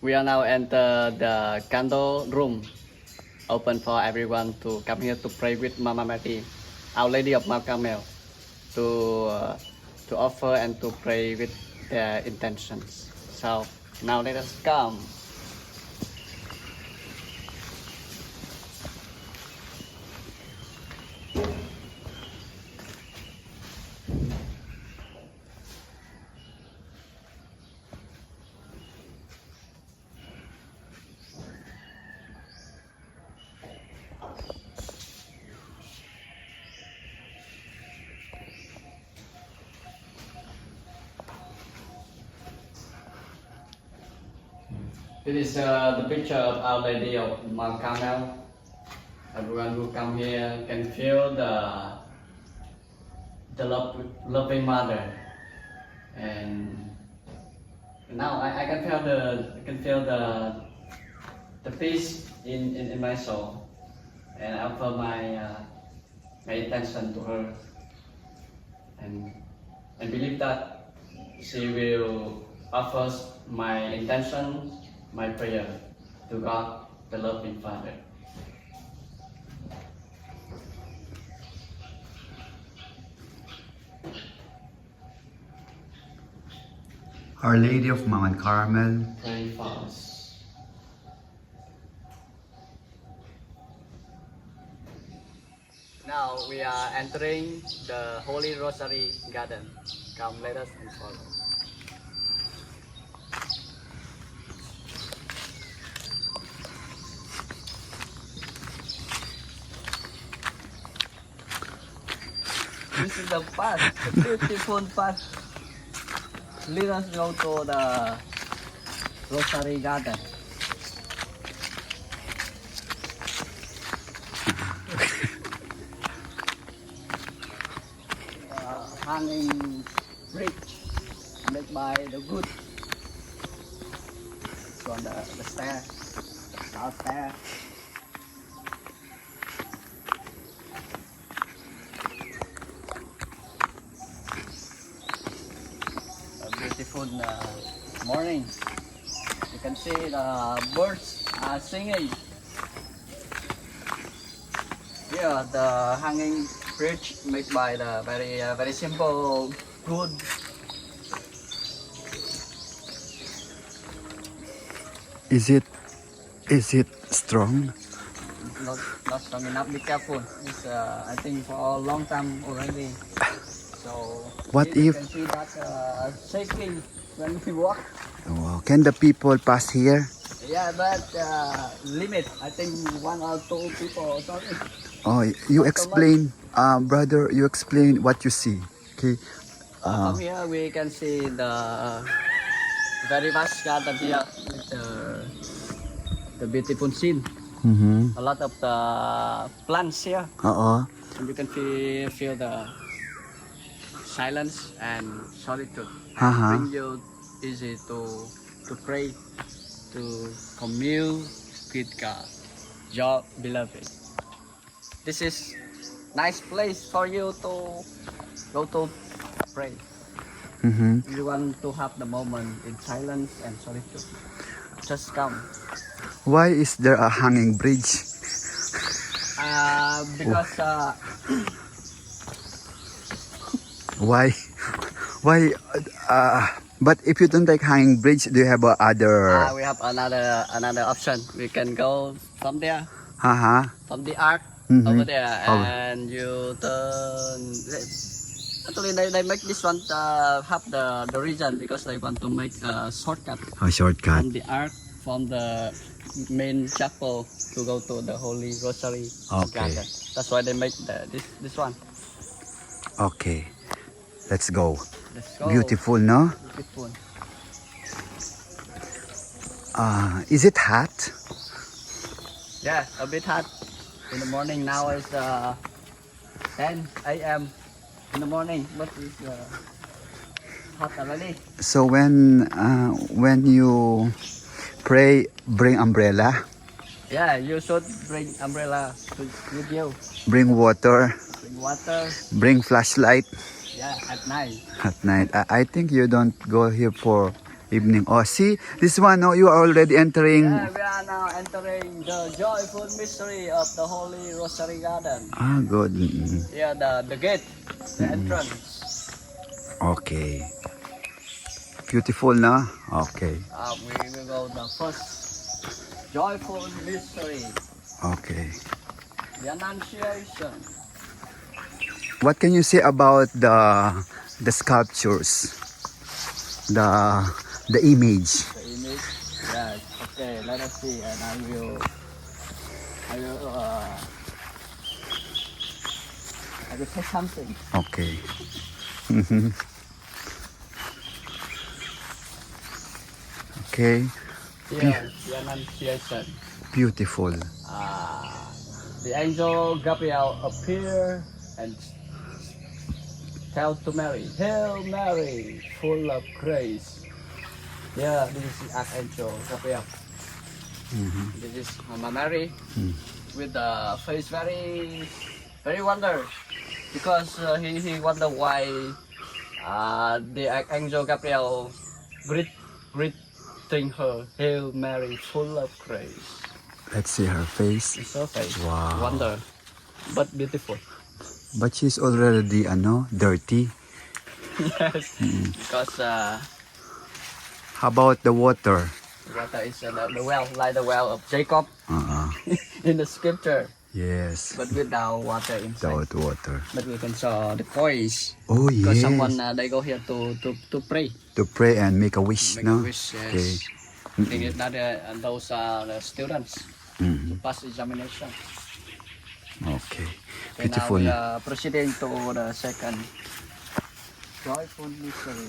We are now enter the candle room, open for everyone to come here to pray with Mama Mary, Our Lady of Mount Carmel, to offer and to pray with their intentions. So now let us come. This is the picture of Our Lady of Mount Carmel. Everyone who come here can feel the loving mother, and now I can feel the peace in my soul, and I offer my intention to her, and I believe that she will offer my intention, my prayer to God, the loving Father. Our Lady of Mount Carmel, Pray for us. Now we are entering the Holy Rosary Garden. Come, let us follow. This is the path, beautiful path. Let us go to the Rosary Garden. Hanging bridge made by the wood. So on the stair, downstairs. A beautiful morning. You can see the birds are singing. Yeah, the hanging bridge made by the very simple wood. is it strong? Not strong enough. Be careful. It's I think for a long time already. So What you if- can see that shaking when we walk. Oh, can the people pass here? Yeah, but limit. I think 1 or 2 people or something. Oh, you Not so explain, brother. You explain what you see. Okay. From here we can see the very vast garden here with the beautiful scene. Mm-hmm. A lot of the plants here. Oo. And you can feel the silence and solitude. Haha. Bring you easy to pray, to commune with God, your beloved. This is nice place for you to go to pray. Mm-hmm. You want to have the moment in silence and solitude. Just come. Why is there a hanging bridge? Because Why? Why? But if you don't like hanging bridge, do you have other? we have another option. We can go from there, Haha. from the ark Mhm. over there, Oh. and you turn. Actually, they make this one have the reason because they want to make a shortcut A shortcut. from the ark, from the main chapel to go to the Holy Rosary Okay. Garden. That's why they make this one. Okay. Let's go. Let's go. Beautiful, no? Beautiful. Is it hot? Yeah, a bit hot in the morning. Now it's 10 a.m. in the morning, but it's hot already. So when you pray, bring umbrella, Yeah, you should bring umbrella with you. bring water, Bring water. bring flashlight Yeah, at night. at night. I think you don't go here for Evening. Oh, see, this one, oh, you are already entering. Yeah, we are now entering the joyful mystery of the Holy Rosary Garden. Ah, good. Mm, Yeah, the gate, the entrance. okay. Beautiful, na? Okay. We will go the first joyful mystery, Okay. the Annunciation. What can you say about the sculptures? The image. The image. Yeah. Okay. Let us see, and I will say something. Okay. Mhm. Okay. Yeah, the Annunciation. Beautiful. The angel Gabriel appear and tell to Mary, "Hail Mary, full of grace." Yeah, this is the Archangel Gabriel. This is Mama Mary with the face very wonder, because he wonder why the Archangel Gabriel greeting her, "Hail Mary, full of grace." Let's see her face. It's her face. Wow. Wonder, but beautiful. But she's already, dirty. Yes, because How about the water? water is the well, like the well of Jacob Uh-uh. in the scripture, Yes. but without water inside. Without water. But we can saw the coins, Oh, because yes. someone they go here to pray, To pray and make a wish, make no? a wish. Yes. Okay. Think that those are the students to Mhm. pass examination. Okay. Okay, Beautiful. now we are proceeding to the second joyful mystery.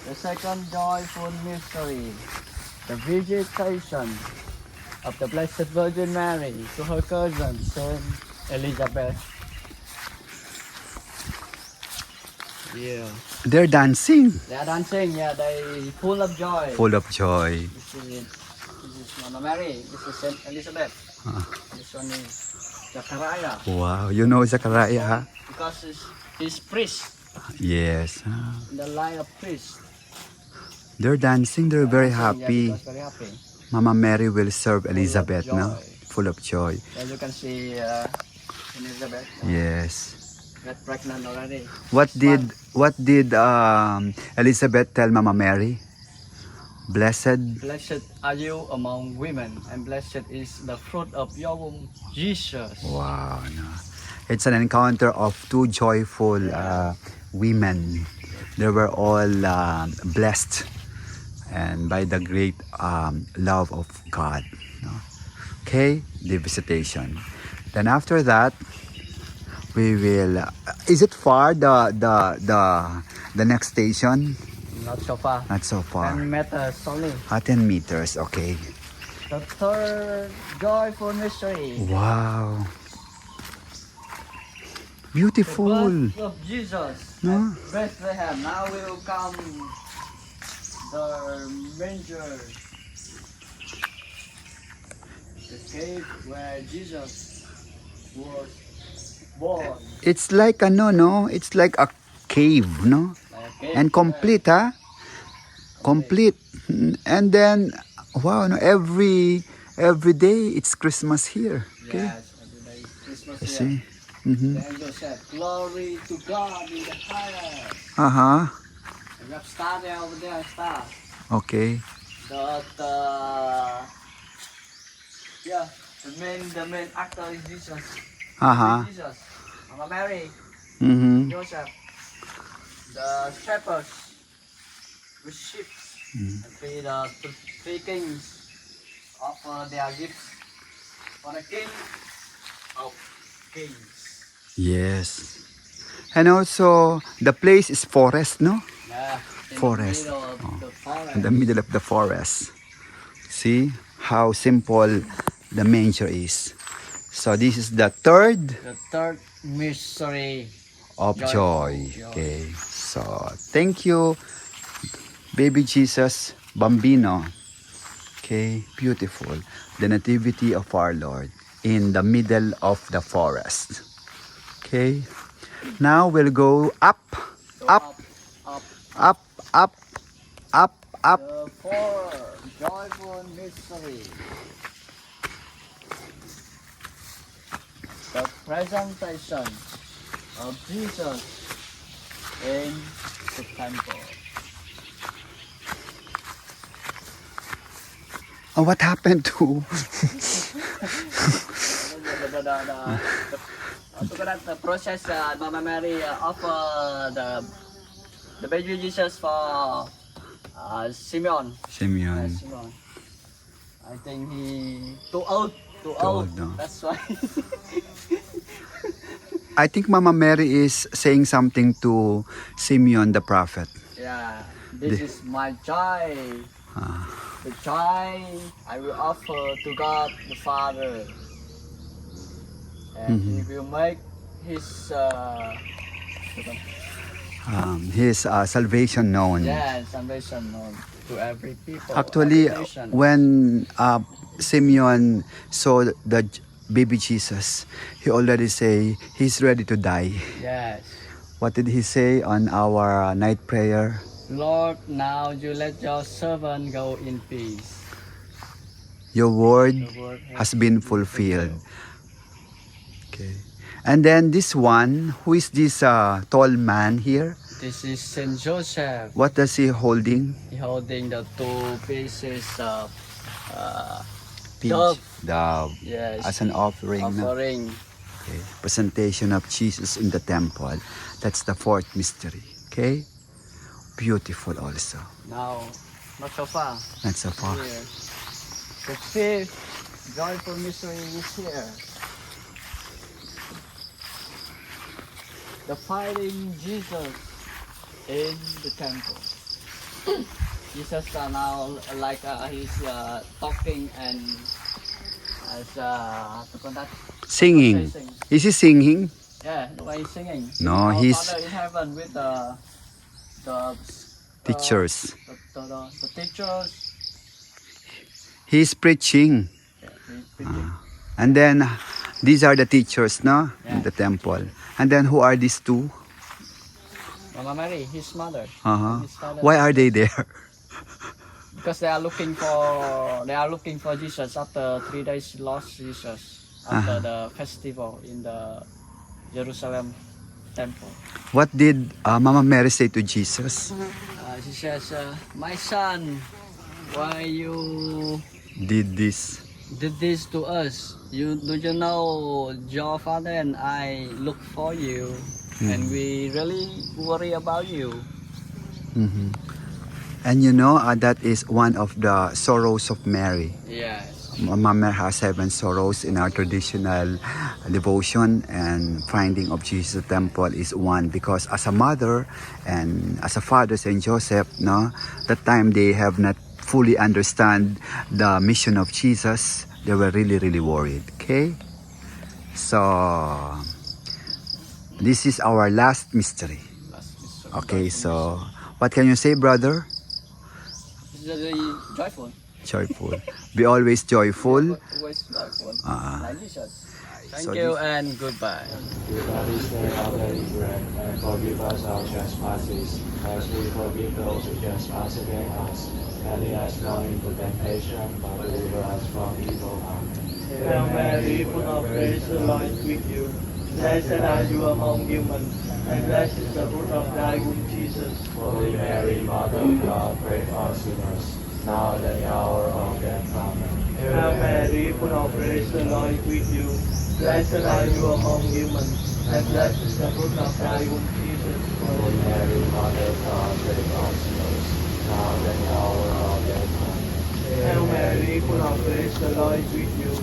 The second joyful mystery, the visitation of the Blessed Virgin Mary to her cousin Saint Elizabeth. Yeah, They're dancing. they are dancing. Yeah, they full of joy. Full of joy. This is Mama Mary. This is Saint Elizabeth. This one is Zachariah. Wow. You know Zachariah, ha? Because he's priest Yes. in the line of priest. They're dancing. They're very Yeah, happy. because very happy. Mama Mary will serve Elizabeth, no? joy. Full of joy. As you can see, Elizabeth Yes. got pregnant already. What did Elizabeth tell Mama Mary? Blessed. Blessed are you among women, and blessed is the fruit of your womb, Jesus. Wow. No. It's an encounter of two joyful women. They were all blessed and by the great love of God. No? Okay, the visitation. Then after that, we will. Is it far the next station? Not so far. Not so 10 far. meters only. 10 meters. Okay. The third joyful mystery. Wow. The Beautiful. birth of Jesus No? at Bethlehem. Now will come the manger, the cave where Jesus was born. It's like no? It's like a cave, no? Like a And cave complete, ha? Complete. And then, wow, no, every day it's Christmas here. where- Okay. Yes, every day Christmas You here. see? The Mm-hmm. angel said, "Glory to God in the highest." Uh-huh. And we have star there over there, star. Okay. The yeah, the main actor is Jesus. Uh-huh. Jesus, Mama Mary, Mm-hmm. Joseph, the shepherds with sheep, and the three kings offer their gifts for the King of Kings. Yes. And also, the place is forest, no? Yeah, in Forest. the middle of the forest. In the middle of the forest. See how simple the manger is. So this is the third The third mystery. of Joy. joy. Okay. So thank you, baby Jesus Bambino. Okay, beautiful. The nativity of our Lord in the middle of the forest. Okay. Now we'll go up, So up, up, up, up Up, up. The four joyful mystery. The presentation of Jesus in the temple. Oh, what happened to? The process, Mama Mary offer the baby Jesus for Simeon. Simeon. Simeon. I think he too old. Too old, old. no? That's why. I think Mama Mary is saying something to Simeon the prophet. Yeah. This is my joy. Ah. The joy I will offer to God the Father. And He will make His Salvation known. salvation known to every people. Actually, every nation. when Simeon saw the baby Jesus, he already say he's ready to die. Yes. What did he say on our night prayer? Lord, now you let your servant go in peace. Your word The word has been fulfilled. Okay. And then this one, who is this tall man here? This is Saint Joseph. What does he holding? He holding the two pieces of Peach. dove. Dove. Yes. As an offering. No? Offering. Okay. Presentation of Jesus in the temple. That's the fourth mystery. Okay. Beautiful also. Now, not so far. Not so far. Here. The fifth joyful mystery is here. The fighting Jesus in the temple. Jesus now he's talking and as Singing. processing. Is he singing? Yeah, the way he's singing. No, Our he's- Father in heaven with the Teachers. the teachers. He's preaching. Yeah, preaching. And then these are the teachers, no? In Yeah. the temple. And then who are these two? Mama Mary, his mother. Uh-huh. His father. Why are they there? Because they are looking for Jesus after 3 days lost Jesus after the festival in the Jerusalem temple. What did Mama Mary say to Jesus? She says, "My son, why you Did this? did this to us? Do you know your father and I look for you, and we really worry about you." Mhm. And you know, that is one of the sorrows of Mary. Yes. Mama Mary has 7 sorrows in our traditional devotion, and finding of Jesus temple is one, because as a mother and as a father, Saint Joseph, no, that time they have not fully understand the mission of Jesus. They were really, really worried. Okay, so this is our last mystery. Last mystery. Okay, so what can you say, brother? This is really joyful. Joyful. Be always joyful. Always joyful. Ah. Like Jesus. Thank So you this- and goodbye. Give us this day our daily bread, and forgive us our trespasses, as we forgive those who trespass against us. And lead us not into temptation, but deliver us from evil. Amen. Hail Mary, full of grace, the Lord is with you. Blessed are you among women, and blessed is the fruit of thy womb, Jesus. Holy Mary, Mother of God, pray for us sinners, now and at the hour of our death. Amen. Hail Mary, full of grace, the Lord is with you. Blessed are you among women, and blessed is the fruit of thy womb, Jesus. Holy Mary, Mother of God, pray for us sinners, now and at the hour of our death. Amen. Hail Mary, full of grace, the Lord is with you.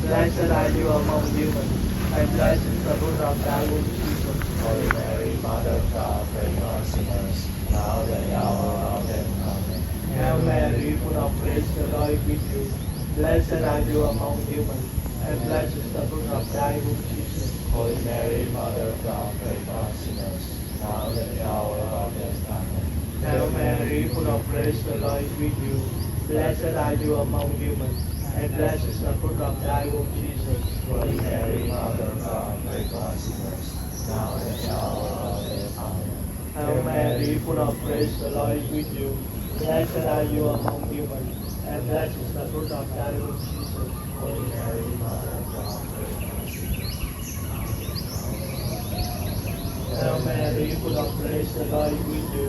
Blessed are you among women, and blessed is the fruit of thy womb, Jesus. Holy Mary, Mother of God, pray for us sinners, now and at the hour of our death. Amen. Hail Mary, full of grace, the Lord is with you. Blessed are you among women, and blessed is the fruit of thy womb, Jesus. Holy Mary, Mother of God, pray for us sinners, now and at the hour of our death. Amen. Hail Mary, full of grace, the Lord is with you. Blessed are you among women, and blessed is the fruit of thy womb, Jesus. Holy Mary, Mother of God, pray for us sinners, now and at the hour of our death. Amen. Hail Mary, full of grace, the Lord is with you. Blessed are you among women, and blessed is the fruit of thy womb, Jesus. Holy Mary, Mother of God, pray for us sinners, now and at the hour of our death. Hail Mary, full of grace, the Lord is with you.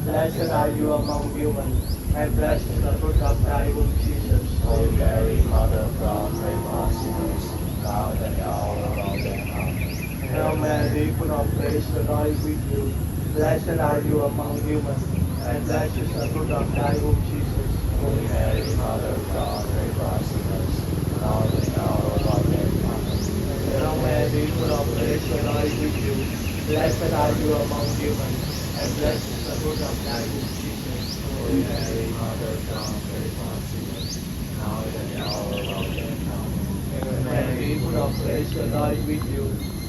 Blessed are you among women, and blessed is the fruit of thy womb, Jesus. Holy Mary, Mother of God, pray for us sinners, now and at the hour of our death. Amen. Hail Mary, full of grace, the Lord is with you. Blessed are you among women, and blessed is the fruit of thy womb, Jesus. Holy Mary, Mother of God, pray for us sinners, now and at the hour of our death. Amen. Hail Mary, full of grace, the Lord is with you. Blessed are you among women, and blessed is the fruit of thy womb, Jesus. Holy Mary, Mother of God, pray for us sinners, now and at the hour of our death. Amen. Hail Mary, full of grace, the Lord is with you.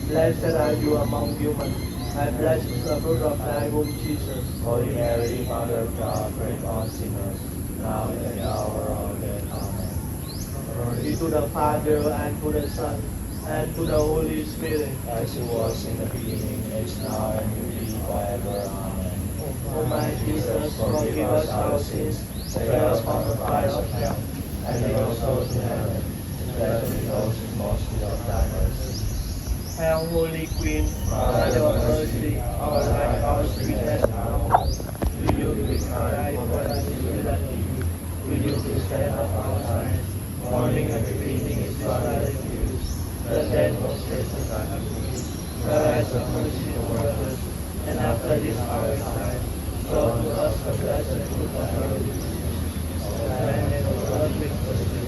Blessed are you among women, and blessed is the fruit of thy womb, Jesus. Holy Mary, Mother of God, pray for us sinners, now and at the hour of our death. Amen. Glory to the Father, and to the Son, and to the Holy Spirit. As it was in the beginning, is now, and will be forever. Amen. O my Jesus, forgive us our sins, save us from the fire of hell, and lead all souls to heaven, especially those in most need of thy mercy. Hail, Holy Queen, Mother of Mercy, our life, our sweetness, and our hope. To you we cry, for us is liberty. To you we stand up our side, mourning and repeating is our refuge. The dead was risen unto you. Christ of mercy toward us, and after this our time, show to us the blessed fruit of your womb. O Lamb of God, with us